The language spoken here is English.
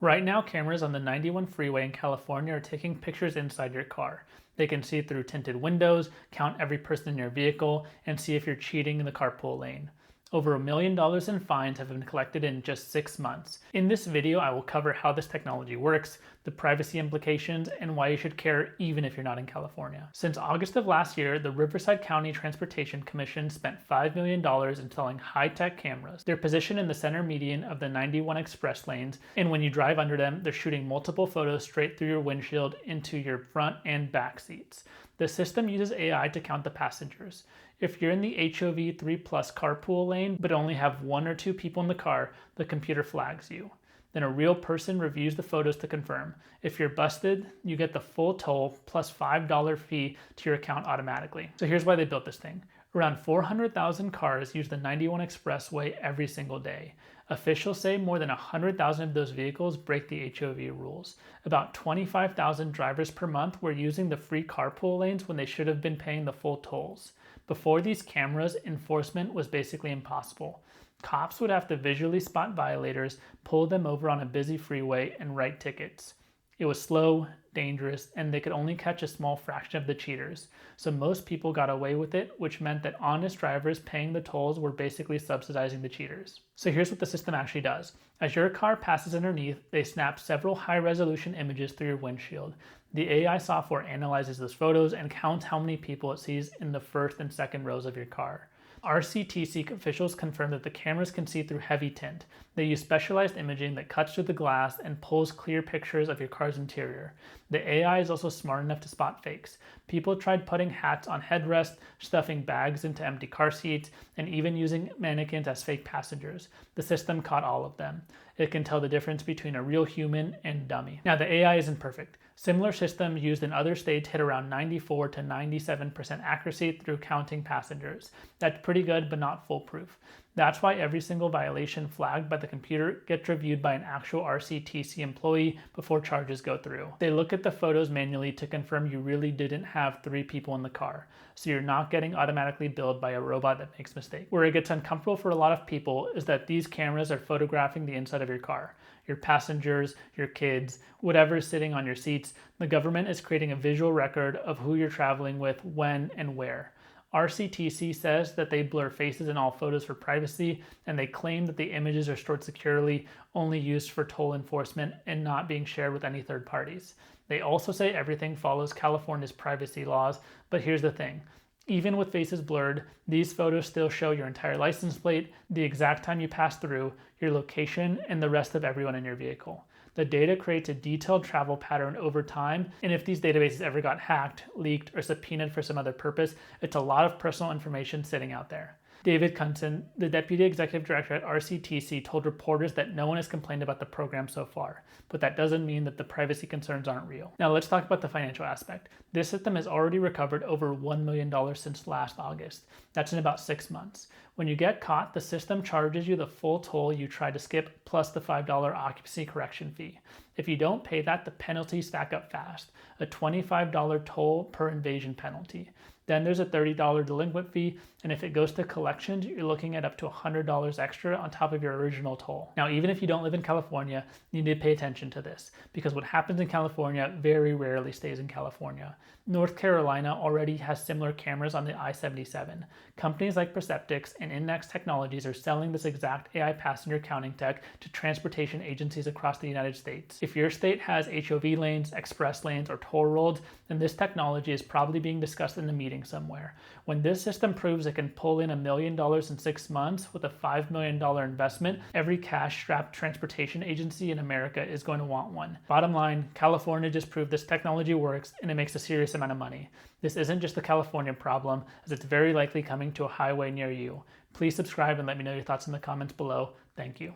Right now, cameras on the 91 freeway in California are taking pictures inside your car. They can see through tinted windows, count every person in your vehicle, and see if you're cheating in the carpool lane. Over $1 million in fines have been collected in just 6 months. In this video, I will cover how this technology works, the privacy implications, and why you should care even if you're not in California. Since August of last year, the Riverside County Transportation Commission spent $5 million installing high-tech cameras. They're positioned in the center median of the 91 express lanes, and when you drive under them, they're shooting multiple photos straight through your windshield into your front and back seats. The system uses AI to count the passengers. If you're in the HOV 3 Plus carpool lane but only have one or two people in the car, the computer flags you. Then a real person reviews the photos to confirm. If you're busted, you get the full toll plus $5 fee to your account automatically. So here's why they built this thing. Around 400,000 cars use the 91 expressway every single day. Officials say more than 100,000 of those vehicles break the HOV rules. About 25,000 drivers per month were using the free carpool lanes when they should have been paying the full tolls. Before these cameras, enforcement was basically impossible. Cops would have to visually spot violators, pull them over on a busy freeway, and write tickets. It was slow, dangerous, and they could only catch a small fraction of the cheaters. So most people got away with it, which meant that honest drivers paying the tolls were basically subsidizing the cheaters. So here's what the system actually does. As your car passes underneath, they snap several high-resolution images through your windshield. The AI software analyzes those photos and counts how many people it sees in the first and second rows of your car. RCTC officials confirm that the cameras can see through heavy tint. They use specialized imaging that cuts through the glass and pulls clear pictures of your car's interior. The AI is also smart enough to spot fakes. People tried putting hats on headrests, stuffing bags into empty car seats, and even using mannequins as fake passengers. The system caught all of them. It can tell the difference between a real human and dummy. Now, the AI isn't perfect. Similar systems used in other states hit around 94 to 97% accuracy through counting passengers. That's pretty good, but not foolproof. That's why every single violation flagged by the computer gets reviewed by an actual RCTC employee before charges go through. They look at the photos manually to confirm you really didn't have 3 people in the car, so you're not getting automatically billed by a robot that makes mistakes. Where it gets uncomfortable for a lot of people is that these cameras are photographing the inside of your car. Your passengers, your kids, whatever's sitting on your seats. The government is creating a visual record of who you're traveling with, when, and where. RCTC says that they blur faces in all photos for privacy, and they claim that the images are stored securely, only used for toll enforcement, and not being shared with any third parties. They also say everything follows California's privacy laws, but here's the thing. Even with faces blurred, these photos still show your entire license plate, the exact time you passed through, your location, and the rest of everyone in your vehicle. The data creates a detailed travel pattern over time, and if these databases ever got hacked, leaked, or subpoenaed for some other purpose, it's a lot of personal information sitting out there. David Kunson, the Deputy Executive Director at RCTC, told reporters that no one has complained about the program so far, but that doesn't mean that the privacy concerns aren't real. Now let's talk about the financial aspect. This system has already recovered over $1 million since last August. That's in about 6 months. When you get caught, the system charges you the full toll you tried to skip plus the $5 occupancy correction fee. If you don't pay that, the penalties stack up fast. A $25 toll per invasion penalty. Then there's a $30 delinquent fee, and if it goes to collections, you're looking at up to $100 extra on top of your original toll. Now, even if you don't live in California, you need to pay attention to this, because what happens in California very rarely stays in California. North Carolina already has similar cameras on the I-77. Companies like Perceptix and Innex Technologies are selling this exact AI passenger counting tech to transportation agencies across the United States. If your state has HOV lanes, express lanes, or toll roads, then this technology is probably being discussed in the meeting somewhere. When this system proves it can pull in $1 million in 6 months with a $5 million investment, every cash-strapped transportation agency in America is going to want one. Bottom line, California just proved this technology works, and it makes a serious amount of money. This isn't just a California problem, as it's very likely coming to a highway near you. Please subscribe and let me know your thoughts in the comments below. Thank you.